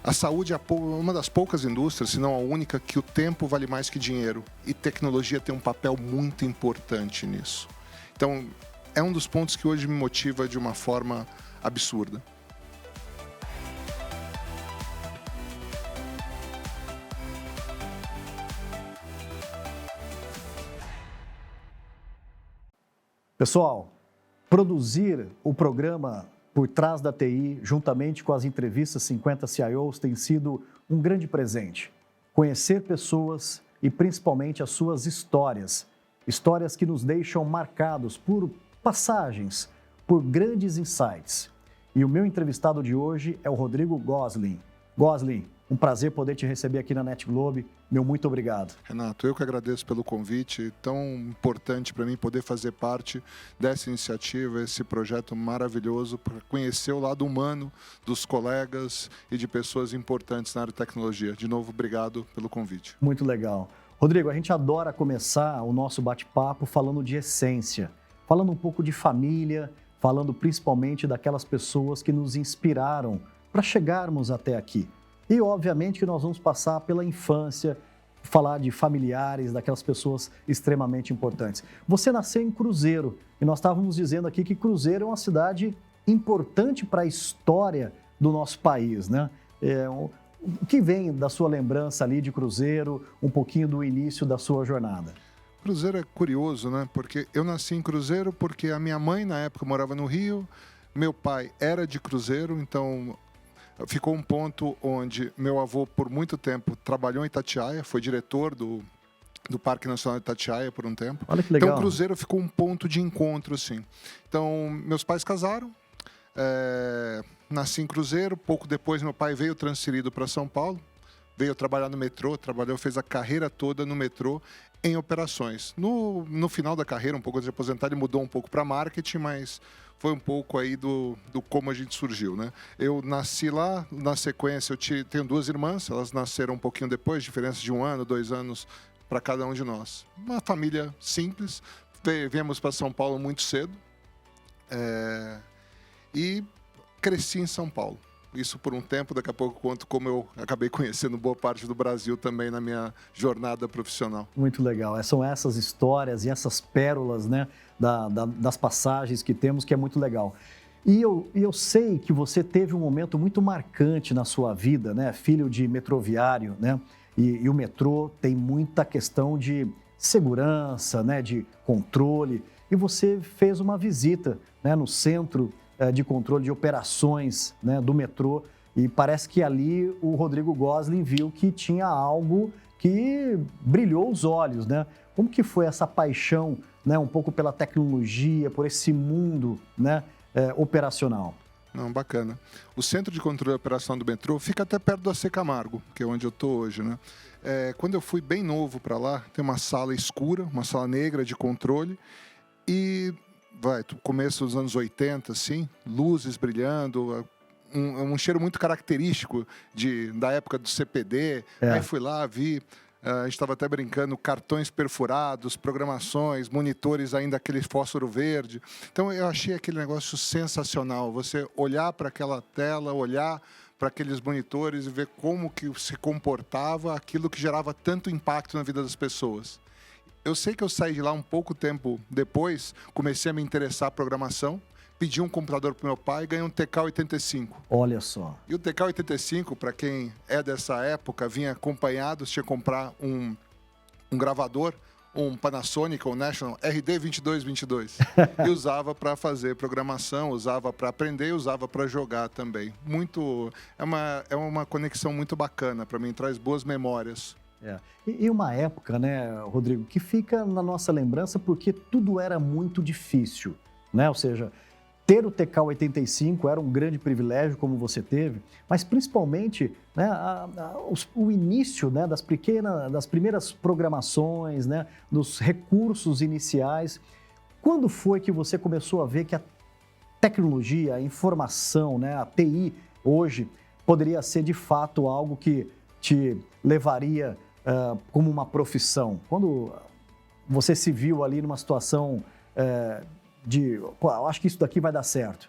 A saúde é uma das poucas indústrias, se não a única, que o tempo vale mais que dinheiro. E tecnologia tem um papel muito importante nisso. Então, é um dos pontos que hoje me motiva de uma forma absurda. Pessoal, produzir o programa Por Trás da TI, juntamente com as entrevistas 50 CIOs, tem sido um grande presente. Conhecer pessoas e principalmente as suas histórias. Histórias que nos deixam marcados por passagens, por grandes insights. E o meu entrevistado de hoje é o Rodrigo Gosling. Gosling, um prazer poder te receber aqui na NetGlobe. Meu muito obrigado. Renato, eu que agradeço pelo convite. Tão importante para mim poder fazer parte dessa iniciativa, esse projeto maravilhoso, para conhecer o lado humano dos colegas e de pessoas importantes na área de tecnologia. De novo, obrigado pelo convite. Muito legal. Rodrigo, a gente adora começar o nosso bate-papo falando de essência, falando um pouco de família, falando principalmente daquelas pessoas que nos inspiraram para chegarmos até aqui. E, obviamente, que nós vamos passar pela infância, falar de familiares, daquelas pessoas extremamente importantes. Você nasceu em Cruzeiro e nós estávamos dizendo aqui que Cruzeiro é uma cidade importante para a história do nosso país, né? O que vem da sua lembrança ali de Cruzeiro, um pouquinho do início da sua jornada? Cruzeiro é curioso, né? Porque eu nasci em Cruzeiro porque a minha mãe, na época, morava no Rio, meu pai era de Cruzeiro, então ficou um ponto onde meu avô, por muito tempo, trabalhou em Itatiaia, foi diretor do Parque Nacional de Itatiaia por um tempo. Olha que legal. Então, Cruzeiro ficou um ponto de encontro, assim. Então, meus pais casaram, nasci em Cruzeiro, pouco depois meu pai veio transferido para São Paulo, veio trabalhar no metrô, fez a carreira toda no metrô em operações. No final da carreira, um pouco antes de aposentar, ele mudou um pouco para marketing, mas foi um pouco aí do como a gente surgiu, né? Eu nasci lá, na sequência eu tenho duas irmãs, elas nasceram um pouquinho depois, diferença de 1 ano, 2 anos para cada um de nós. Uma família simples, viemos para São Paulo muito cedo e cresci em São Paulo. Isso por um tempo, daqui a pouco conto como eu acabei conhecendo boa parte do Brasil também na minha jornada profissional. Muito legal. São essas histórias e essas pérolas, né, das passagens que temos, que é muito legal. E eu sei que você teve um momento muito marcante na sua vida, né, filho de metroviário, né, e o metrô tem muita questão de segurança, né, de controle, e você fez uma visita, né, no centro de controle de operações, né, do metrô, e parece que ali o Rodrigo Gosling viu que tinha algo que brilhou os olhos, né? Como que foi essa paixão, né, um pouco pela tecnologia, por esse mundo, né, operacional? Não, bacana. O Centro de Controle e Operação do Metrô fica até perto do AC Camargo, que é onde eu estou hoje, né? Quando eu fui bem novo para lá, tem uma sala escura, uma sala negra de controle, e começo dos anos 80, assim, luzes brilhando, um cheiro muito característico da época do CPD. Aí fui lá, vi, a gente estava até brincando, cartões perfurados, programações, monitores ainda aquele fósforo verde. Então eu achei aquele negócio sensacional, você olhar para aquela tela, olhar para aqueles monitores e ver como que se comportava aquilo que gerava tanto impacto na vida das pessoas. Eu sei que eu saí de lá um pouco tempo depois, comecei a me interessar por programação, pedi um computador para meu pai e ganhei um TK-85. Olha só. E o TK-85, para quem é dessa época, vinha acompanhado, você tinha que comprar um gravador, um Panasonic ou National RD2222. E usava para fazer programação, usava para aprender e usava para jogar também. É uma conexão muito bacana para mim, traz boas memórias. E uma época, né, Rodrigo, que fica na nossa lembrança porque tudo era muito difícil, né? Ou seja, ter o TK-85 era um grande privilégio, como você teve, mas principalmente, né, o início, né, das primeiras programações, né, dos recursos iniciais. Quando foi que você começou a ver que a tecnologia, a informação, né, a TI hoje poderia ser de fato algo que te levaria como uma profissão? Quando você se viu ali numa situação eu acho que isso daqui vai dar certo.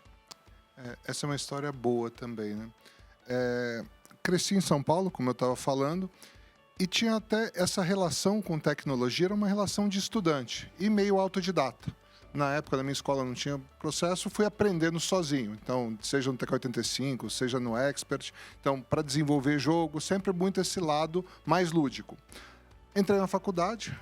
Essa é uma história boa também, né? cresci em São Paulo, como eu estava falando, e tinha até essa relação com tecnologia, era uma relação de estudante e meio autodidata. Na época da minha escola não tinha processo, fui aprendendo sozinho. Então, seja no TK85, seja no Expert. Então, para desenvolver jogo, sempre muito esse lado mais lúdico. Entrei na faculdade,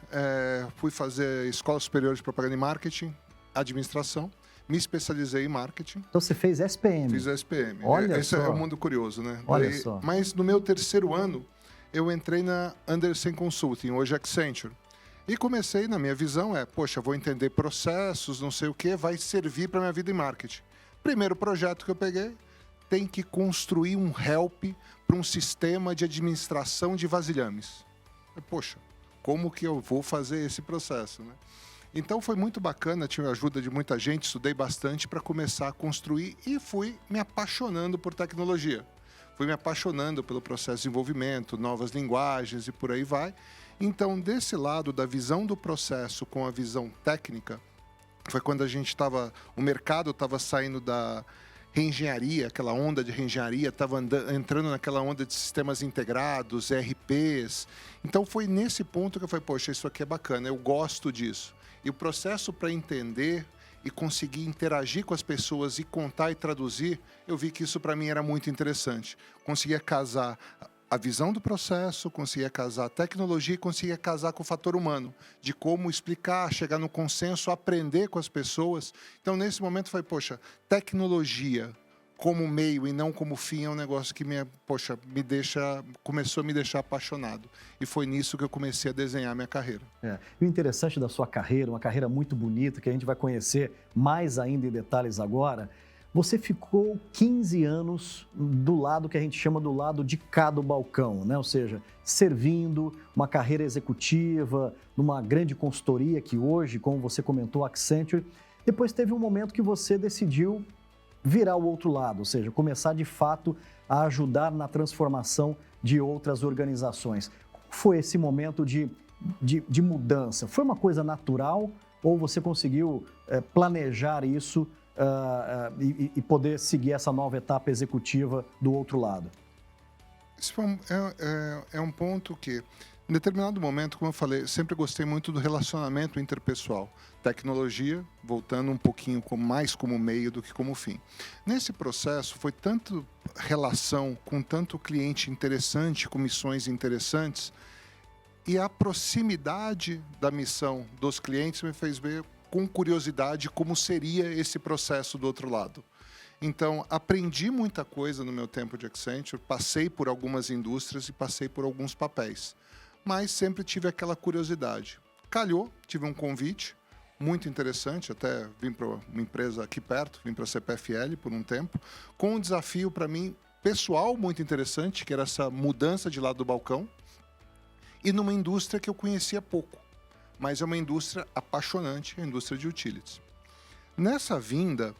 fui fazer Escola Superior de Propaganda e Marketing, Administração. Me especializei em marketing. Então você fez SPM? Fiz a SPM. Olha Esse só. é um mundo curioso, né? Olha só. Mas no meu terceiro ano, eu entrei na Andersen Consulting, hoje Accenture. E comecei, na minha visão, poxa, vou entender processos, não sei o que, vai servir para minha vida em marketing. Primeiro projeto que eu peguei, tem que construir um help para um sistema de administração de vasilhames. Poxa, como que eu vou fazer esse processo, né? Então foi muito bacana, tive a ajuda de muita gente, estudei bastante para começar a construir e fui me apaixonando por tecnologia. Fui me apaixonando pelo processo de desenvolvimento, novas linguagens e por aí vai. Então, desse lado da visão do processo com a visão técnica, foi quando o mercado estava saindo da reengenharia, aquela onda de reengenharia, estava entrando naquela onda de sistemas integrados, ERPs. Então, foi nesse ponto que eu falei, poxa, isso aqui é bacana, eu gosto disso. E o processo para entender e conseguir interagir com as pessoas e contar e traduzir, eu vi que isso para mim era muito interessante. Conseguia casar a visão do processo, conseguia casar a tecnologia e conseguia casar com o fator humano, de como explicar, chegar no consenso, aprender com as pessoas. Então, nesse momento, eu falei, poxa, tecnologia como meio e não como fim é um negócio que começou a me deixar apaixonado. E foi nisso que eu comecei a desenhar minha carreira. E o interessante da sua carreira, uma carreira muito bonita, que a gente vai conhecer mais ainda em detalhes agora, você ficou 15 anos do lado que a gente chama do lado de cá do balcão, né? Ou seja, servindo uma carreira executiva, numa grande consultoria que hoje, como você comentou, Accenture. Depois teve um momento que você decidiu virar o outro lado, ou seja, começar de fato a ajudar na transformação de outras organizações. Como foi esse momento de mudança? Foi uma coisa natural ou você conseguiu planejar isso e poder seguir essa nova etapa executiva do outro lado? Isso é um ponto que, em determinado momento, como eu falei, sempre gostei muito do relacionamento interpessoal. Tecnologia, voltando um pouquinho mais como meio do que como fim. Nesse processo, foi tanto relação com tanto cliente interessante, com missões interessantes, e a proximidade da missão dos clientes me fez ver com curiosidade como seria esse processo do outro lado. Então, aprendi muita coisa no meu tempo de Accenture, passei por algumas indústrias e passei por alguns papéis, mas sempre tive aquela curiosidade. Calhou, tive um convite muito interessante, até vim para uma empresa aqui perto, vim para a CPFL por um tempo, com um desafio para mim pessoal muito interessante, que era essa mudança de lado do balcão, e numa indústria que eu conhecia pouco, mas é uma indústria apaixonante, a indústria de utilities. Nessa vinda,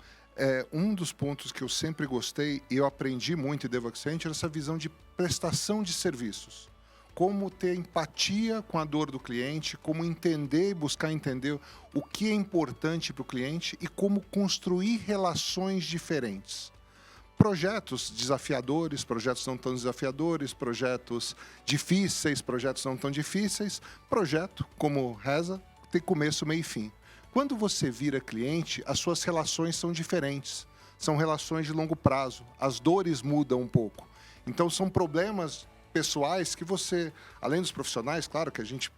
um dos pontos que eu sempre gostei, e eu aprendi muito em Devo Accenture, essa visão de prestação de serviços. Como ter empatia com a dor do cliente, como entender e buscar entender o que é importante para o cliente e como construir relações diferentes. Projetos desafiadores, projetos não tão desafiadores, projetos difíceis, projetos não tão difíceis. Projeto, como reza, tem começo, meio e fim. Quando você vira cliente, as suas relações são diferentes. São relações de longo prazo. As dores mudam um pouco. Então, são problemas pessoais que você, além dos profissionais, claro que a gente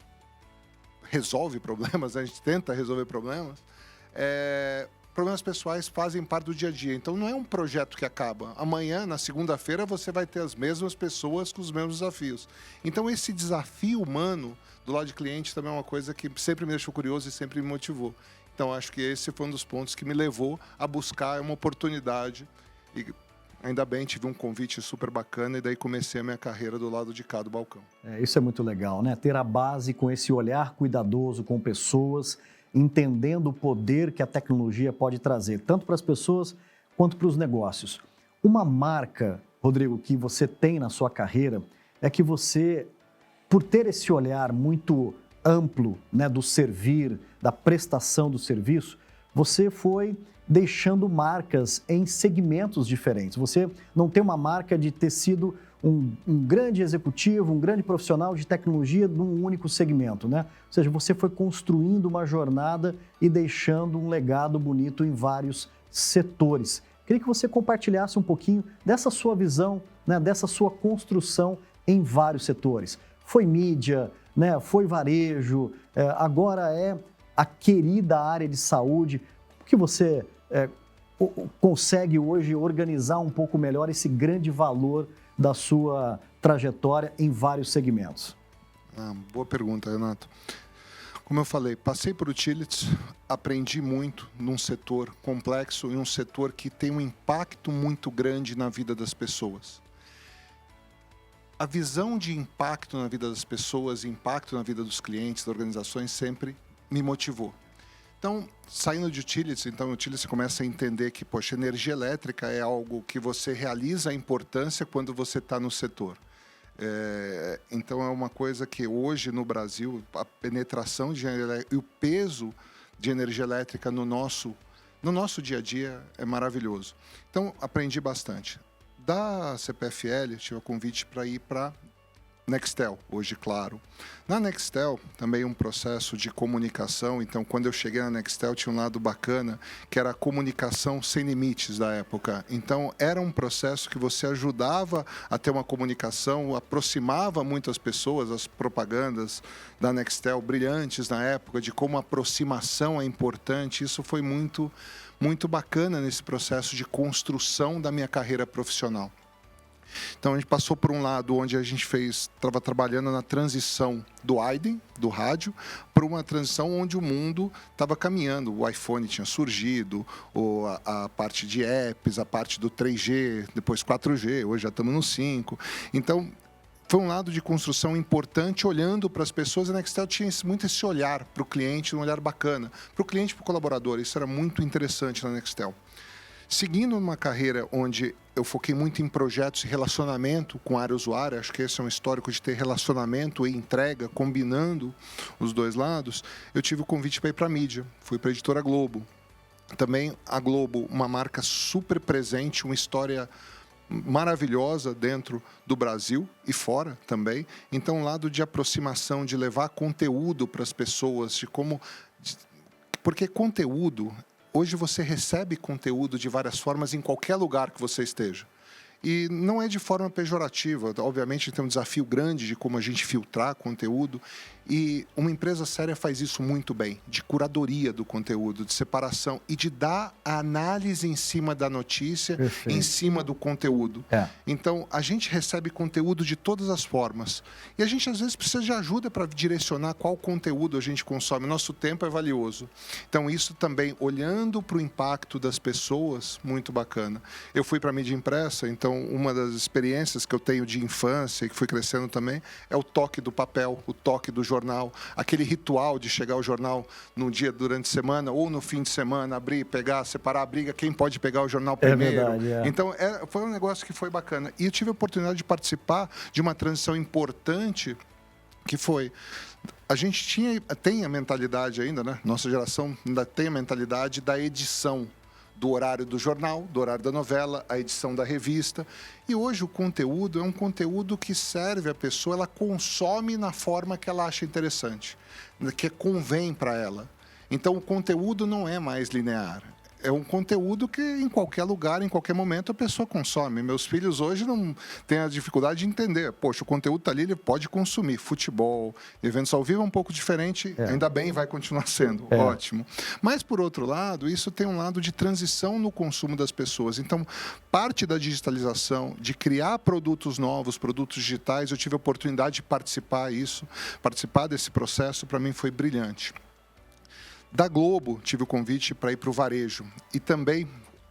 resolve problemas, a gente tenta resolver problemas, problemas pessoais fazem parte do dia a dia. Então, não é um projeto que acaba. Amanhã, na segunda-feira, você vai ter as mesmas pessoas com os mesmos desafios. Então, esse desafio humano do lado de cliente também é uma coisa que sempre me deixou curioso e sempre me motivou. Então, acho que esse foi um dos pontos que me levou a buscar uma oportunidade. E ainda bem, tive um convite super bacana e daí comecei a minha carreira do lado de cá do balcão. Isso é muito legal, né? Ter a base com esse olhar cuidadoso com pessoas, entendendo o poder que a tecnologia pode trazer, tanto para as pessoas quanto para os negócios. Uma marca, Rodrigo, que você tem na sua carreira é que você, por ter esse olhar muito amplo, né, do servir, da prestação do serviço, você foi deixando marcas em segmentos diferentes. Você não tem uma marca de ter sido um grande executivo, um grande profissional de tecnologia num único segmento, né? Ou seja, você foi construindo uma jornada e deixando um legado bonito em vários setores. Queria que você compartilhasse um pouquinho dessa sua visão, né, dessa sua construção em vários setores. Foi mídia, né, foi varejo, agora é a querida área de saúde. Como que você consegue hoje organizar um pouco melhor esse grande valor da sua trajetória em vários segmentos? Boa pergunta, Renato. Como eu falei, passei por utilities, aprendi muito num setor complexo e um setor que tem um impacto muito grande na vida das pessoas. A visão de impacto na vida das pessoas, impacto na vida dos clientes, das organizações, sempre me motivou. Então, saindo de utilities, você começa a entender que, poxa, energia elétrica é algo que você realiza a importância quando você está no setor. Então, é uma coisa que hoje no Brasil, a penetração de energia elétrica e o peso de energia elétrica no nosso dia a dia é maravilhoso. Então, aprendi bastante. Da CPFL, tive o convite para ir para Nextel, hoje, claro. Na Nextel, também um processo de comunicação. Então, quando eu cheguei na Nextel, tinha um lado bacana, que era a comunicação sem limites da época. Então, era um processo que você ajudava a ter uma comunicação, aproximava muitas pessoas, as propagandas da Nextel brilhantes na época, de como a aproximação é importante. Isso foi muito, muito bacana nesse processo de construção da minha carreira profissional. Então, a gente passou por um lado onde a gente estava trabalhando na transição do IDEM, do rádio, para uma transição onde o mundo estava caminhando. O iPhone tinha surgido, a parte de apps, a parte do 3G, depois 4G, hoje já estamos no 5. Então, foi um lado de construção importante, olhando para as pessoas. A Nextel tinha muito esse olhar para o cliente, um olhar bacana. Para o cliente e para o colaborador, isso era muito interessante na Nextel. Seguindo uma carreira onde eu foquei muito em projetos e relacionamento com a área usuária, acho que esse é um histórico de ter relacionamento e entrega, combinando os dois lados, eu tive o convite para ir para a mídia, fui para a editora Globo. Também a Globo, uma marca super presente, uma história maravilhosa dentro do Brasil e fora também. Então, um lado de aproximação, de levar conteúdo para as pessoas, de como... Porque conteúdo... Hoje você recebe conteúdo de várias formas em qualquer lugar que você esteja. E não é de forma pejorativa. Obviamente, tem um desafio grande de como a gente filtrar conteúdo. E uma empresa séria faz isso muito bem, de curadoria do conteúdo, de separação e de dar a análise em cima da notícia, em cima do conteúdo. Então, a gente recebe conteúdo de todas as formas. E a gente, às vezes, precisa de ajuda para direcionar qual conteúdo a gente consome. Nosso tempo é valioso. Então, isso também, olhando para o impacto das pessoas, muito bacana. Eu fui para a mídia impressa, então, uma das experiências que eu tenho de infância e que fui crescendo também é o toque do papel, o toque do jornal, aquele ritual de chegar ao jornal num dia durante a semana ou no fim de semana, abrir, pegar, separar a briga, quem pode pegar o jornal primeiro. Verdade. Então, foi um negócio que foi bacana. E eu tive a oportunidade de participar de uma transição importante que foi... A gente tem a mentalidade ainda, né? Nossa geração ainda tem a mentalidade da edição do horário do jornal, do horário da novela, a edição da revista. E hoje o conteúdo é um conteúdo que serve a pessoa, ela consome na forma que ela acha interessante, que convém para ela. Então o conteúdo não é mais linear. É um conteúdo que em qualquer lugar, em qualquer momento, a pessoa consome. Meus filhos hoje não têm a dificuldade de entender. Poxa, o conteúdo está ali, ele pode consumir. Futebol, eventos ao vivo é um pouco diferente, ainda bem, vai continuar sendo. Ótimo. Mas, por outro lado, isso tem um lado de transição no consumo das pessoas. Então, parte da digitalização, de criar produtos novos, produtos digitais, eu tive a oportunidade de participar desse processo, para mim foi brilhante. Da Globo, tive o convite para ir para o varejo. E também,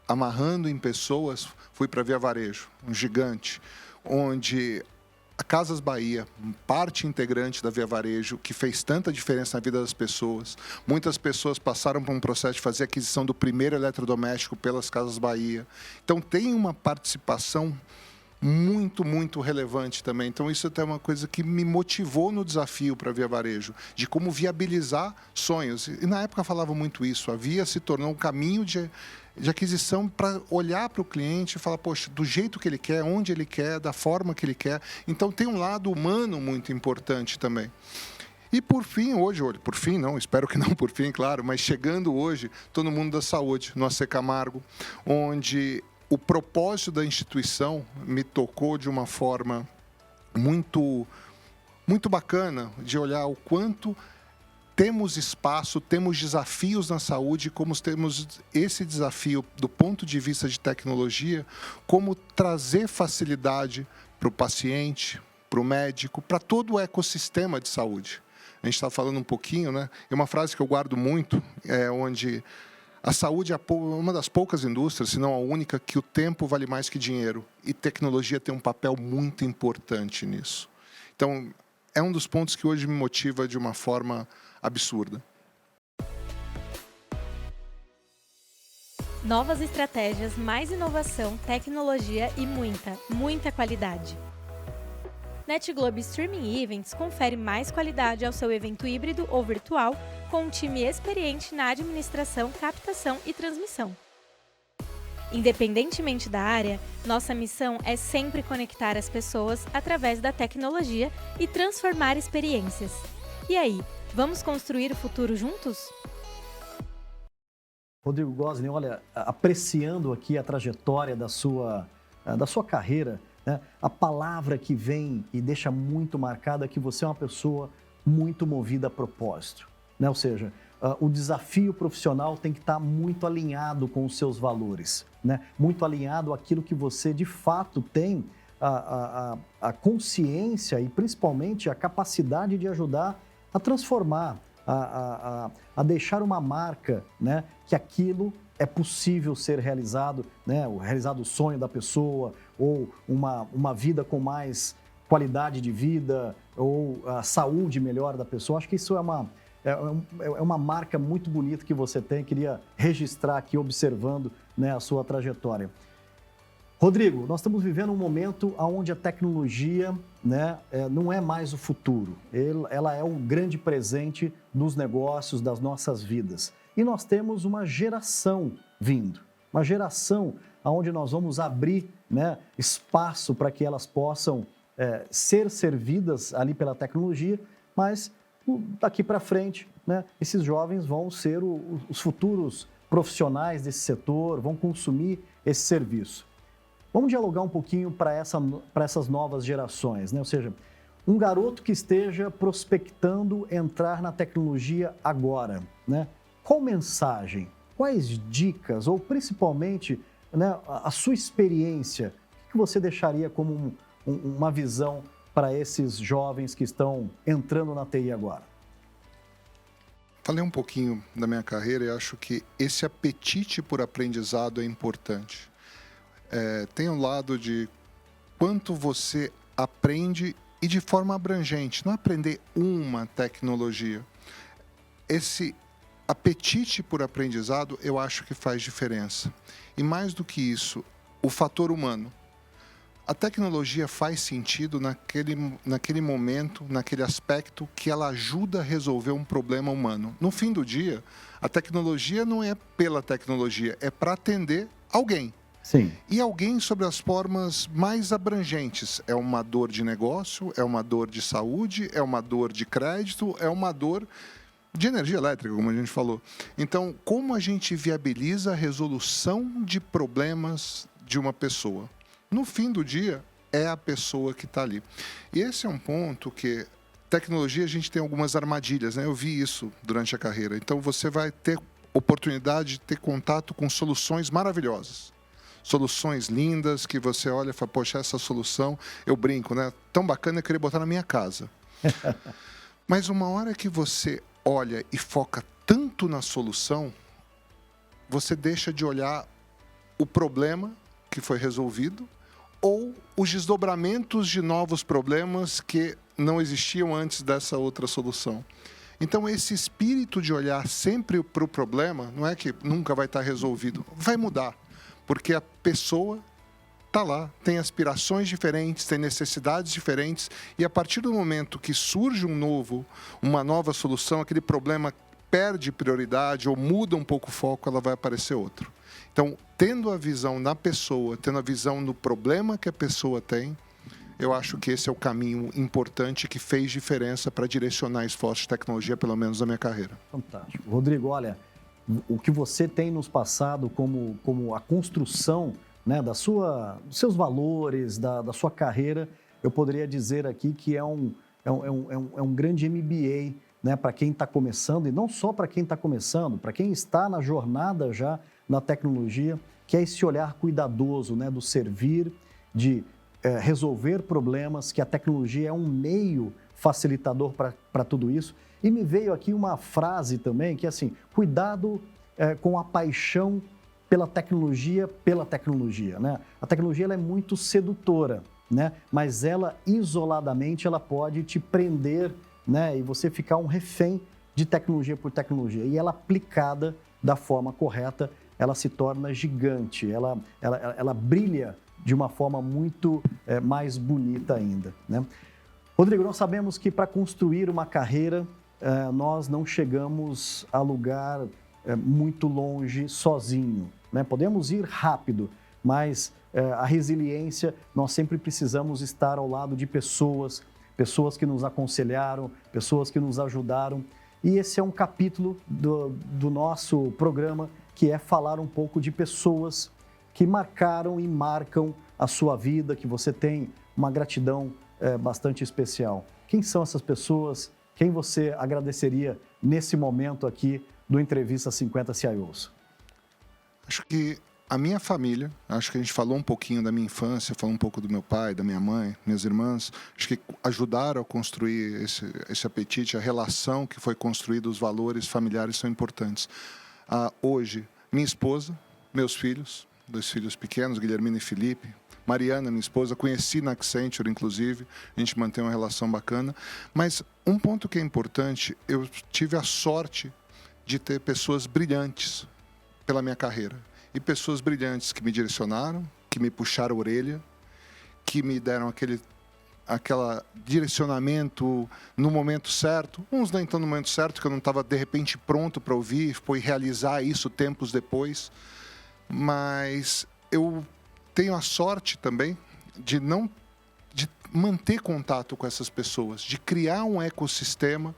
amarrando em pessoas, fui para a Via Varejo, um gigante, onde a Casas Bahia, parte integrante da Via Varejo, que fez tanta diferença na vida das pessoas. Muitas pessoas passaram por um processo de fazer aquisição do primeiro eletrodoméstico pelas Casas Bahia. Então, tem uma participação muito, muito relevante também. Então, isso é uma coisa que me motivou no desafio para a Via Varejo, de como viabilizar sonhos. E na época falava muito isso, a Via se tornou um caminho de aquisição para olhar para o cliente e falar, poxa, do jeito que ele quer, onde ele quer, da forma que ele quer. Então, tem um lado humano muito importante também. E por fim, hoje, por fim não, espero que não por fim, claro, mas chegando hoje, estou no mundo da saúde, no AC Camargo, onde o propósito da instituição me tocou de uma forma muito, muito bacana, de olhar o quanto temos espaço, temos desafios na saúde, como temos esse desafio do ponto de vista de tecnologia, como trazer facilidade para o paciente, para o médico, para todo o ecossistema de saúde. A gente está falando um pouquinho, né? É uma frase que eu guardo muito, onde a saúde é uma das poucas indústrias, se não a única, que o tempo vale mais que dinheiro. E tecnologia tem um papel muito importante nisso. Então, é um dos pontos que hoje me motiva de uma forma absurda. Novas estratégias, mais inovação, tecnologia e muita qualidade. NetGlobe Streaming Events confere mais qualidade ao seu evento híbrido ou virtual com um time experiente na administração, captação e transmissão. Independentemente da área, nossa missão é sempre conectar as pessoas através da tecnologia e transformar experiências. E aí, vamos construir o futuro juntos? Rodrigo Gosling, olha, apreciando aqui a trajetória da sua carreira, né, a palavra que vem e deixa muito marcada é que você é uma pessoa muito movida a propósito, né? Ou seja, o desafio profissional tem que estar muito alinhado com os seus valores, né? Muito alinhado àquilo que você de fato tem a consciência e principalmente a capacidade de ajudar a transformar, a deixar uma marca, né? Que aquilo é possível ser realizado, né? Realizado o sonho da pessoa ou uma vida com mais qualidade de vida ou a saúde melhor da pessoa. Acho que isso é uma marca muito bonita que você tem. Queria registrar aqui observando, né, a sua trajetória. Rodrigo, nós estamos vivendo um momento onde a tecnologia, né, não é mais o futuro. Ela é um grande presente dos negócios, das nossas vidas. E nós temos uma geração vindo, uma geração onde nós vamos abrir, né, espaço para que elas possam ser servidas ali pela tecnologia, mas daqui para frente, né, esses jovens vão ser os futuros profissionais desse setor, vão consumir esse serviço. Vamos dialogar um pouquinho para essas novas gerações, né? Ou seja, um garoto que esteja prospectando entrar na tecnologia agora, né? Qual mensagem, quais dicas, ou principalmente, né, a sua experiência, o que você deixaria como uma visão para esses jovens que estão entrando na TI agora? Falei um pouquinho da minha carreira e acho que esse apetite por aprendizado é importante. Tem um lado de quanto você aprende e de forma abrangente, não aprender uma tecnologia. Esse apetite por aprendizado, eu acho que faz diferença. E mais do que isso, o fator humano. A tecnologia faz sentido naquele momento, naquele aspecto que ela ajuda a resolver um problema humano. No fim do dia, a tecnologia não é pela tecnologia, é para atender alguém. Sim. E alguém sobre as formas mais abrangentes. É uma dor de negócio, é uma dor de saúde, é uma dor de crédito, é uma dor de energia elétrica, como a gente falou. Então, como a gente viabiliza a resolução de problemas de uma pessoa? No fim do dia, é a pessoa que está ali. E esse é um ponto que, tecnologia, a gente tem algumas armadilhas, né? Eu vi isso durante a carreira. Então, você vai ter oportunidade de ter contato com soluções maravilhosas. Soluções lindas que você olha e fala, poxa, essa solução, eu brinco, né? Tão bacana, eu queria botar na minha casa. Mas uma hora que você olha e foca tanto na solução, você deixa de olhar o problema que foi resolvido ou os desdobramentos de novos problemas que não existiam antes dessa outra solução. Então, esse espírito de olhar sempre para o problema, não é que nunca vai estar resolvido, vai mudar. Porque a pessoa está lá, tem aspirações diferentes, tem necessidades diferentes, e a partir do momento que surge uma nova solução, aquele problema perde prioridade ou muda um pouco o foco, ela vai aparecer outro. Então, tendo a visão na pessoa, tendo a visão no problema que a pessoa tem, eu acho que esse é o caminho importante que fez diferença para direcionar esforços de tecnologia, pelo menos na minha carreira. Fantástico. Rodrigo, olha, o que você tem nos passado como a construção, né, dos seus valores, da sua carreira, eu poderia dizer aqui que é um grande MBA, né, para quem está começando, e não só para quem está começando, para quem está na jornada já na tecnologia, que é esse olhar cuidadoso, né, do servir, de resolver problemas, que a tecnologia é um meio facilitador para tudo isso. E me veio aqui uma frase também, que é assim, cuidado com a paixão pela tecnologia, né? A tecnologia ela é muito sedutora, né? Mas ela, isoladamente, ela pode te prender, né? E você ficar um refém de tecnologia por tecnologia. E ela aplicada da forma correta, ela se torna gigante, ela brilha de uma forma muito mais bonita ainda, né? Rodrigo, nós sabemos que para construir uma carreira, nós não chegamos a lugar muito longe sozinho, né? Podemos ir rápido, mas a resiliência, nós sempre precisamos estar ao lado de pessoas que nos aconselharam, pessoas que nos ajudaram. E esse é um capítulo do nosso programa, que é falar um pouco de pessoas que marcaram e marcam a sua vida, que você tem uma gratidão bastante especial. Quem são essas pessoas? Quem você agradeceria nesse momento aqui do Entrevista 50 CIOs? Acho que a minha família, acho que a gente falou um pouquinho da minha infância, falou um pouco do meu pai, da minha mãe, minhas irmãs, acho que ajudaram a construir esse apetite, a relação que foi construída, os valores familiares são importantes. Hoje, minha esposa, meus filhos, 2 filhos pequenos, Guilhermina e Felipe, Mariana, minha esposa, conheci na Accenture, inclusive, a gente mantém uma relação bacana, mas um ponto que é importante, eu tive a sorte de ter pessoas brilhantes pela minha carreira, e pessoas brilhantes que me direcionaram, que me puxaram a orelha, que me deram aquele direcionamento no momento certo, uns nem estão no momento certo, que eu não estava, de repente, pronto para ouvir, foi realizar isso tempos depois, mas eu tenho a sorte também de manter contato com essas pessoas, de criar um ecossistema,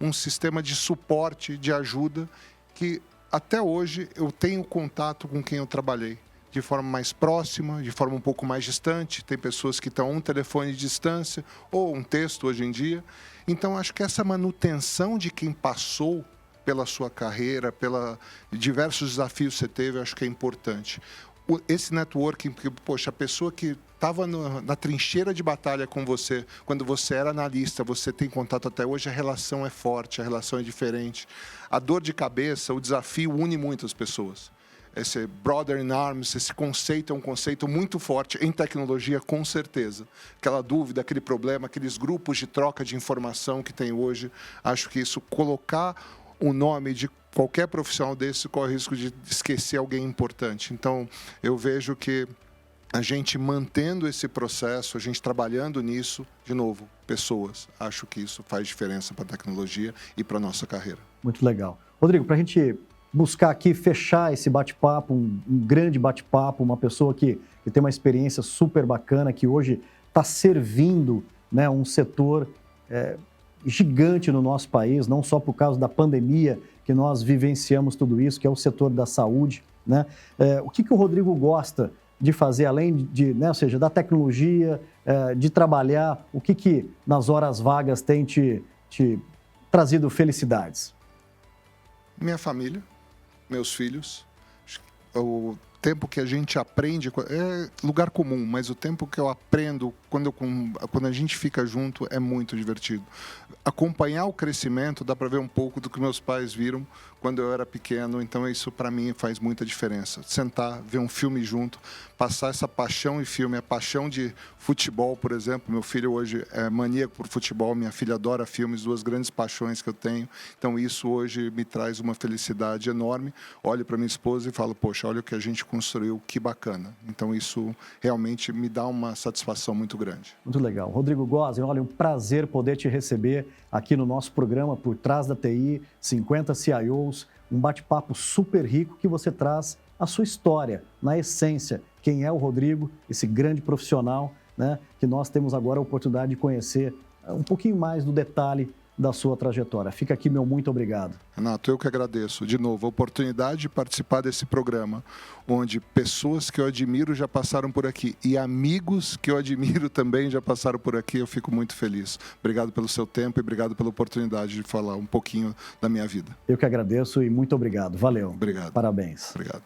um sistema de suporte, de ajuda, que até hoje eu tenho contato com quem eu trabalhei, de forma mais próxima, de forma um pouco mais distante. Tem pessoas que estão a um telefone de distância ou um texto hoje em dia. Então, acho que essa manutenção de quem passou pela sua carreira, pela diversos desafios que você teve, acho que é importante. Esse networking, poxa, a pessoa que estava na trincheira de batalha com você, quando você era analista, você tem contato até hoje, a relação é forte, a relação é diferente. A dor de cabeça, o desafio une muitas pessoas. Esse brother in arms, esse conceito é um conceito muito forte em tecnologia, com certeza. Aquela dúvida, aquele problema, aqueles grupos de troca de informação que tem hoje, acho que isso, colocar o nome de qualquer profissional desse, corre o risco de esquecer alguém importante. Então, eu vejo que a gente mantendo esse processo, a gente trabalhando nisso, de novo, pessoas, acho que isso faz diferença para a tecnologia e para a nossa carreira. Muito legal. Rodrigo, para a gente buscar aqui, fechar esse bate-papo, um grande bate-papo, uma pessoa que tem uma experiência super bacana, que hoje está servindo, né, um setor gigante no nosso país, não só por causa da pandemia que nós vivenciamos tudo isso, que é o setor da saúde, né? O que o Rodrigo gosta de fazer, além de, né, ou seja, da tecnologia, de trabalhar, o que nas horas vagas tem te trazido felicidades? Minha família, meus filhos, o tempo que a gente aprende, é lugar comum, mas o tempo que eu aprendo quando a gente fica junto, é muito divertido. Acompanhar o crescimento, dá para ver um pouco do que meus pais viram quando eu era pequeno, então isso para mim faz muita diferença. Sentar, ver um filme junto, passar essa paixão em filme, a paixão de futebol, por exemplo. Meu filho hoje é maníaco por futebol, minha filha adora filmes, duas grandes paixões que eu tenho. Então isso hoje me traz uma felicidade enorme. Olho para minha esposa e falo, poxa, olha o que a gente construiu, que bacana. Então isso realmente me dá uma satisfação muito grande. Muito legal. Rodrigo Gozzi, olha, um prazer poder te receber aqui no nosso programa Por Trás da TI, 50 CIOs, um bate-papo super rico que você traz a sua história, na essência, quem é o Rodrigo, esse grande profissional, né, que nós temos agora a oportunidade de conhecer um pouquinho mais do detalhe da sua trajetória. Fica aqui meu muito obrigado. Renato, eu que agradeço. De novo, a oportunidade de participar desse programa, onde pessoas que eu admiro já passaram por aqui e amigos que eu admiro também já passaram por aqui, eu fico muito feliz. Obrigado pelo seu tempo e obrigado pela oportunidade de falar um pouquinho da minha vida. Eu que agradeço e muito obrigado. Valeu. Obrigado. Parabéns. Obrigado.